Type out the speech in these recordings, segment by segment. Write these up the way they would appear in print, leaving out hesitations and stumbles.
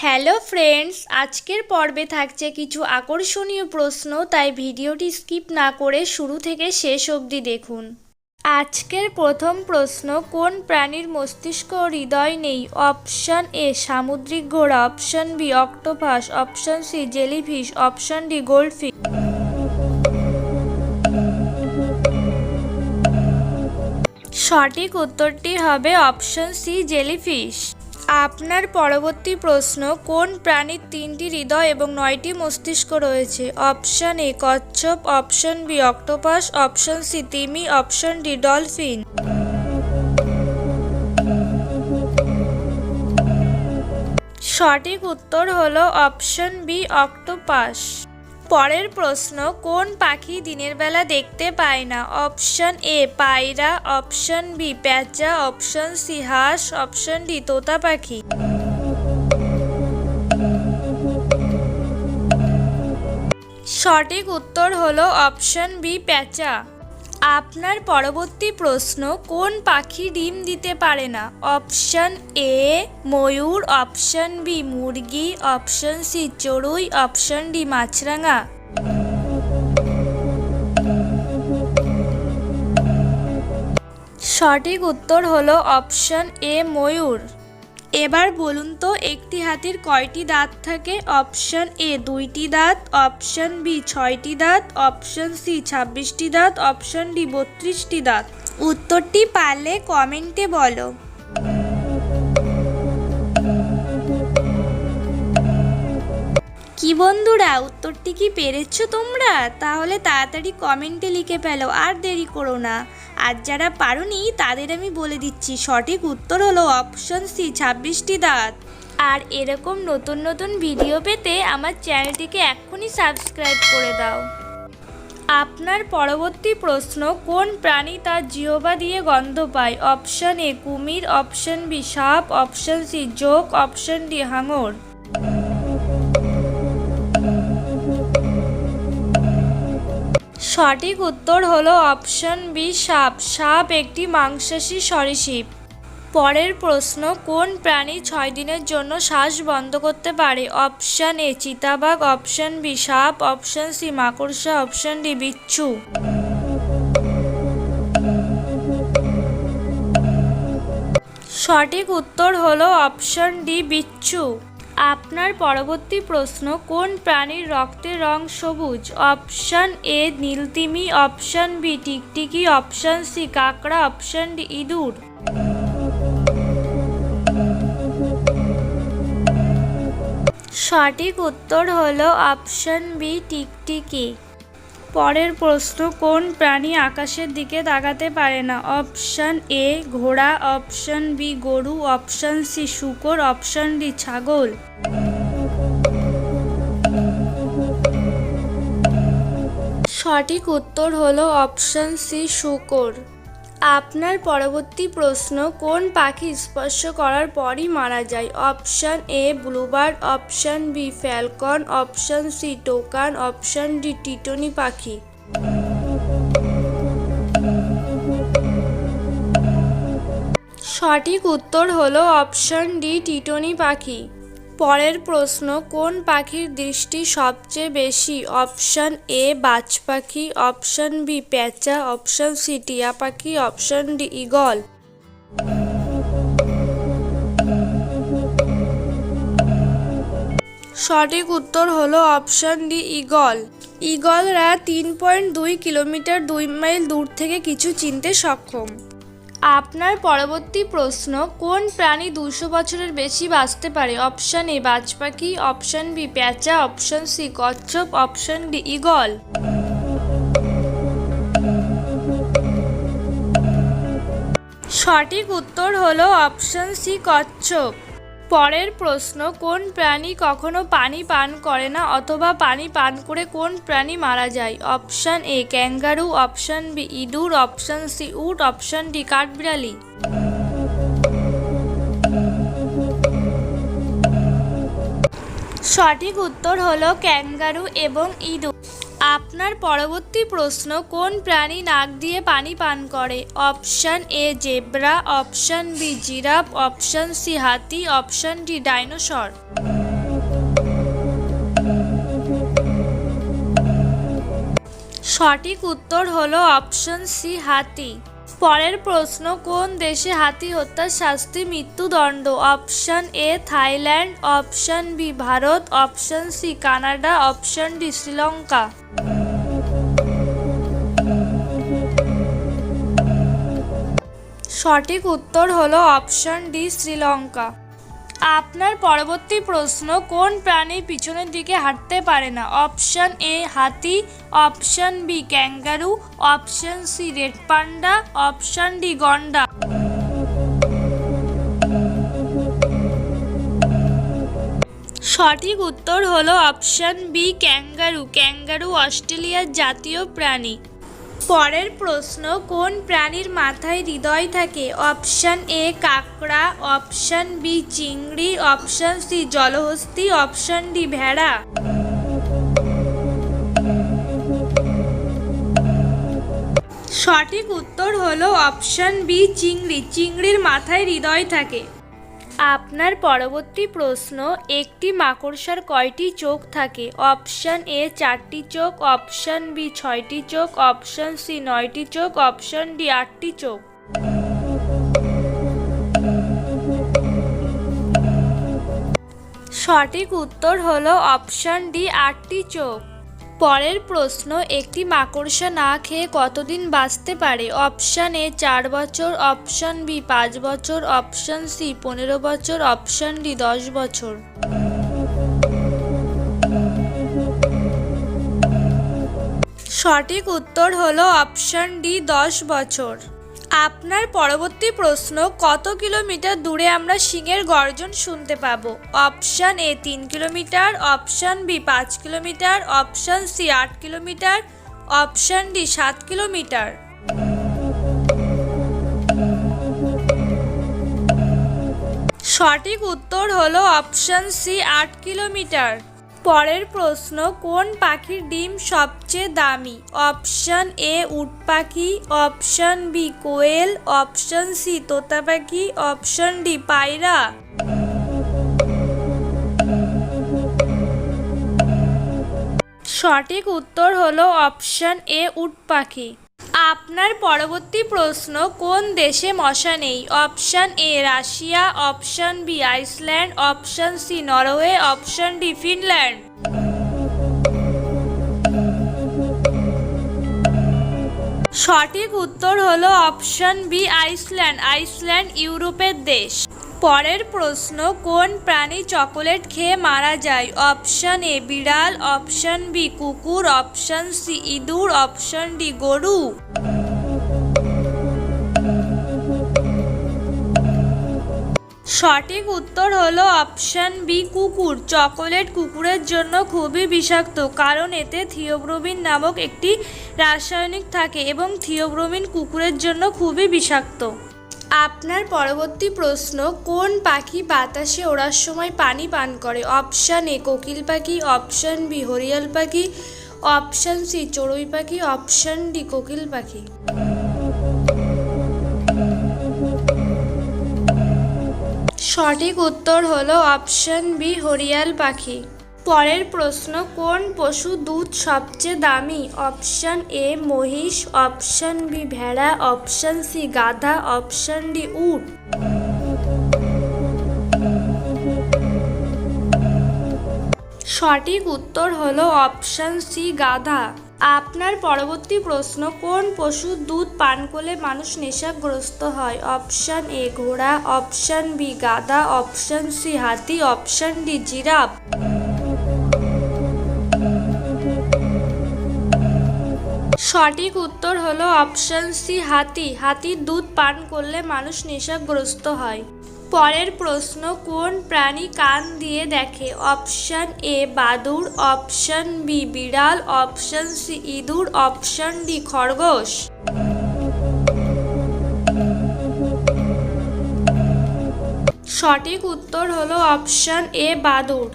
Hello friends, আজকের পর্বে থাকছে কিছু আকর্ষণীয় প্রশ্ন, তাই ভিডিওটি স্কিপ না করে শুরু থেকে শেষ অবধি দেখুন। আজকের প্রথম প্রশ্ন, কোন প্রাণীর মস্তিষ্ক ও হৃদয় নেই? অপশন এ সামুদ্রিক ঘোড়া, option B octopus, option C jellyfish, option D goldfish. সঠিক উত্তরটি হবে অপশন সি জেলিফিশ। আপনার পরবর্তী প্রশ্ন, কোন প্রাণীর 3টি হৃদয় এবং 9টি মস্তিষ্ক রয়েছে? অপশন এ কচ্ছপ, option B octopus, option C তিমি, অপশন ডি ডলফিন। সঠিক উত্তর হলো অপশন বি অক্টোপাস। পরের প্রশ্ন, কোন পাখি দিনের বেলা দেখতে পায় না? অপশন এ পায়রা, অপশন বি পেঁচা, অপশন সি হাঁস, অপশন ডি তোতা পাখি। সঠিক উত্তর হলো অপশন বি পেঁচা। আপনার পরবর্তী প্রশ্ন, কোন পাখি ডিম দিতে পারে না? অপশন এ ময়ূর, অপশন বি মুরগি, অপশন সি চড়ুই, অপশন ডি মাছরাঙা। সঠিক উত্তর হলো অপশন এ ময়ূর। এবার বলুন তো, একটি হাতির কয়টি দাঁত থাকে? অপশন এ 2টি দাঁত, অপশন বি 6টি দাঁত, অপশন সি 26টি দাঁত, অপশন ডি 32টি দাঁত। উত্তরটি পারলে কমেন্টে বলো। কি বন্ধুরা, উত্তরটি কি পেরেছো তোমরা? তাহলে তাড়াতাড়ি কমেন্টে লিখে ফেলো, আর দেরি করো না। আর যারা পারোনি তাদের আমি বলে দিচ্ছি, সঠিক উত্তর হলো অপশন সি 26টি দাঁত। আর এরকম নতুন নতুন ভিডিও পেতে আমার চ্যানেলটিকে এক্ষুনি সাবস্ক্রাইব করে দাও। আপনার পরবর্তী প্রশ্ন, কোন প্রাণী তার জিহ্বা দিয়ে গন্ধ পায়? অপশন এ কুমির, অপশন বি সাপ, অপশন সি জোঁক, অপশন ডি হাঙর। সঠিক উত্তর হলো অপশন বি সাপ। সাপ একটি মাংসাশী সরীসৃপ। পরের প্রশ্ন, কোন প্রাণী 6 দিনের জন্য শ্বাস বন্ধ করতে পারে? অপশন এ চিতাবাঘ, অপশন বি সাপ, অপশন সি মাকড়সা, অপশন ডি বিচ্ছু। সঠিক উত্তর হলো অপশন ডি বিচ্ছু। আপনার পরবর্তী প্রশ্ন, কোন প্রাণীর রক্তের রং সবুজ? অপশন এ নীলতিমি, অপশন বি টিকটিকি, অপশন সি কাঁকড়া, অপশন ডি ইঁদুর। সঠিক উত্তর হলো অপশন বি টিকটিকি। পরের প্রশ্ন, কোন প্রাণী আকাশের দিকে তাকাতে পারে না? অপশন এ ঘোড়া, অপশন বি গরু, অপশন সি শূকর, অপশন ডি ছাগল। সঠিক উত্তর হলো অপশন সি শূকর। আপনার পরবর্তী প্রশ্ন, কোন পাখি স্পর্শ করার পরই মারা যায়? Option A bluebird, option B falcon, option C toucan, option D টিটনি পাখি। সঠিক উত্তর হলো অপশন ডি টিটনি পাখি। পরের প্রশ্ন, কোন পাখির দৃষ্টি সবচেয়ে বেশি? অপশন এ বাজ পাখি, অপশন বি পেঁচা, অপশন সি টিয়া পাখি, অপশন ডি ঈগল। সঠিক উত্তর হলো অপশন ডি ঈগল। ঈগলরা 3.2 কিলোমিটার 2 মাইল দূর থেকে কিছু চিনতে সক্ষম। আপনার পরবর্তী প্রশ্ন, কোন প্রাণী 200 বছরের বেশি বাঁচতে পারে? অপশন এ বাজ পাখি, অপশন বি পেঁচা, অপশন সি কচ্ছপ, অপশন ডি ঈগল। সঠিক উত্তর হলো অপশন সি কচ্ছপ। পরের প্রশ্ন, কোন প্রাণী কখনো পানি পান করে না অথবা পানি পান করে কোন প্রাণী মারা যায়? Option A kangaroo, option B ইঁদুর, অপশন সি উট, অপশন ডি কাঠবিড়ালি। সঠিক উত্তর হলো ক্যাঙ্গারু এবং ইঁদুর। আপনার পরবর্তী প্রশ্ন, কোন প্রাণী নাক দিয়ে পানি পান করে? Option A zebra, option B giraffe, option C হাতি, অপশন ডি ডাইনোসর। সঠিক উত্তর হলো অপশন সি হাতি। পরের প্রশ্ন, কোন দেশে হাতি হত্যার শাস্তি মৃত্যুদণ্ড? Option A Thailand, option B Bharat, option C Canada, option D Sri Lanka. সঠিক উত্তর হলো অপশন ডি শ্রীলঙ্কা। আপনার পরবর্তী প্রশ্ন, কোন প্রাণী পিছনের দিকে হাঁটতে পারে না? অপশন এ হাতি, option B kangaroo, option C red panda, option D গন্ডা। সঠিক উত্তর হলো অপশন বি ক্যাঙ্গারু। ক্যাঙ্গারু অস্ট্রেলিয়ার জাতীয় প্রাণী। পরের প্রশ্ন, কোন প্রাণীর মাথায় হৃদয় থাকে? অপশন এ কাঁকড়া, অপশন বি চিংড়ি, অপশন সি জলহস্তী, অপশন ডি ভেড়া। সঠিক উত্তর হলো অপশন বি চিংড়ি। চিংড়ির মাথায় হৃদয় থাকে। আপনার পরবর্তী প্রশ্ন, একটি মাকড়সার কয়টি চোখ থাকে? অপশন এ 4টি চোখ, অপশন বি 6টি চোখ, অপশন সি 9টি চোখ, অপশন ডি 8টি চোখ। সঠিক উত্তর হলো অপশন ডি 8টি চোখ। পরের প্রশ্ন, একটি মাকড়সা না খেয়ে কতদিন বাঁচতে পারে? অপশন এ 4 বছর, অপশন বি 5 বছর, অপশন সি 15 বছর, অপশন ডি 10 বছর। সঠিক উত্তর হলো অপশন ডি 10 বছর। আপনার পরবর্তী প্রশ্ন, কত কিলোমিটার দূরে আমরা সিংহের গর্জন শুনতে পাবো? Option A 3 kilometre, option B 5 kilometre, option C 8 kilometre, option D 7 kilometre. সঠিক উত্তর হলো অপশন সি 8 কিলোমিটার। পরের প্রশ্ন, কোন পাখির ডিম সবচেয়ে দামি? অপশন এ উট পাখি, অপশন বি কোয়েল, অপশন সি তোতা পাখি, অপশন ডি পায়রা। সঠিক উত্তর হলো অপশন এ উট পাখি। আপনার পরবর্তী প্রশ্ন, কোন দেশে মশা নেই? Option A Russia, option B Iceland, option C Norway, option D Finland. সঠিক উত্তর হলো অপশন বি আইসল্যান্ড। আইসল্যান্ড ইউরোপের দেশ। পরের প্রশ্ন, কোন প্রাণী চকোলেট খেয়ে মারা যায়? অপশন এ বিড়াল, অপশন বি কুকুর, অপশন সি ইঁদুর, অপশন ডি গরু। সঠিক উত্তর হলো অপশন বি কুকুর। চকোলেট কুকুরের জন্য খুবই বিষাক্ত, কারণ এতে থিওব্রোমিন নামক একটি রাসায়নিক থাকে এবং থিওব্রোমিন কুকুরের জন্য খুবই বিষাক্ত। আপনার পরবর্তী প্রশ্ন, কোন পাখি বাতাসে ওড়ার সময় পানি পান করে? অপশন এ কোকিল পাখি, অপশন বি হরিয়াল পাখি, অপশন সি চড়ুই পাখি, অপশন ডি কোকিল পাখি। সঠিক উত্তর হলো অপশন বি হরিয়াল পাখি। পরের প্রশ্ন, কোন পশু দুধ সবচেয়ে দামি? অপশন এ মহিষ, অপশন বি ভেড়া, অপশন সি গাধা, অপশন ডি উট। সঠিক উত্তর হলো অপশন সি গাধা। আপনার পরবর্তী প্রশ্ন, কোন পশুর দুধ পান করলে মানুষ নেশাগ্রস্ত হয়? অপশন এ ঘোড়া, অপশন বি গাধা, অপশন সি হাতি, অপশন ডি জিরাফ। সঠিক উত্তর হলো অপশন সি হাতি। হাতির দুধ পান করলে মানুষ নেশাগ্রস্ত হয়। পরের প্রশ্ন, কোন প্রাণী কান দিয়ে দেখে? অপশন এ বাদুড়, অপশন বি বিড়াল, অপশন সি ইঁদুর, অপশন ডি খরগোশ। সঠিক উত্তর হলো অপশন এ বাদুড়।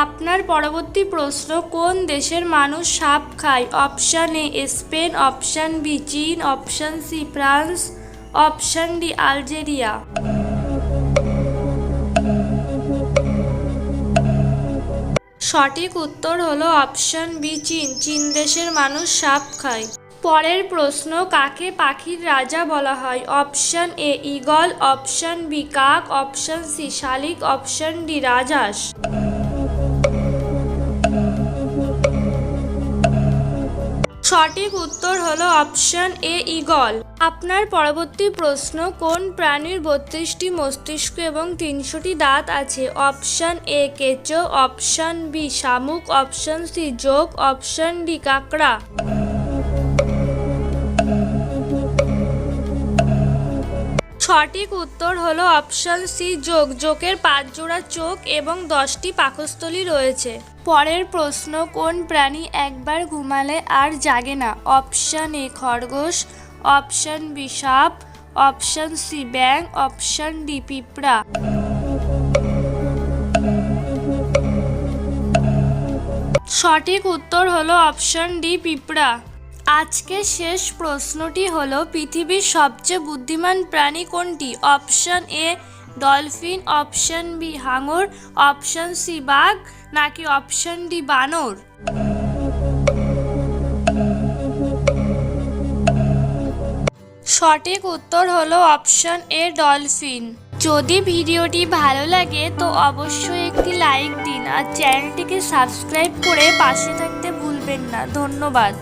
আপনার পরবর্তী প্রশ্ন, কোন দেশের মানুষ সাপ খায়? Option A Spain, option B চীন, option C France, option D Algeria. সঠিক উত্তর হলো অপশন বি চীন। চীন দেশের মানুষ সাপ খায়। পরের প্রশ্ন, কাকে পাখির রাজা বলা হয়? Option A eagle, option B কাক, অপশন সি শালিক, অপশন ডি রাজহাঁস। সঠিক উত্তর হলো অপশন এ ঈগল। আপনার পরবর্তী প্রশ্ন, কোন প্রাণীর 32টি মস্তিষ্ক এবং 300টি দাঁত আছে? অপশন এ কেঁচো, অপশন বি শামুক, অপশন সি জোঁক, অপশন ডি কাঁকড়া। সঠিক উত্তর হলো অপশন সি জোঁক। জোঁকের 5 জোড়া চোখ এবং 10টি পাকস্থলী রয়েছে। পরের প্রশ্ন, কোন প্রাণী একবার ঘুমালে আর জাগে না? অপশন এ খরগোশ, অপশন বি সাপ, অপশন সি ব্যাঙ, অপশন ডি পিঁপড়া। সঠিক উত্তর হলো অপশন ডি পিঁপড়া। আজকে শেষ প্রশ্নটি হলো, পৃথিবীর সবচেয়ে বুদ্ধিমান প্রাণী কোনটি? Option A dolphin, option B হাঙর, অপশন সি বাঘ, নাকি অপশন ডি বানর। সঠিক উত্তর হলো অপশন এ ডলফিন। যদি ভিডিওটি ভালো লাগে তো অবশ্যই একটি লাইক দিন আর চ্যানেলটিকে সাবস্ক্রাইব করে পাশে থাকতে ভুলবেন না। ধন্যবাদ।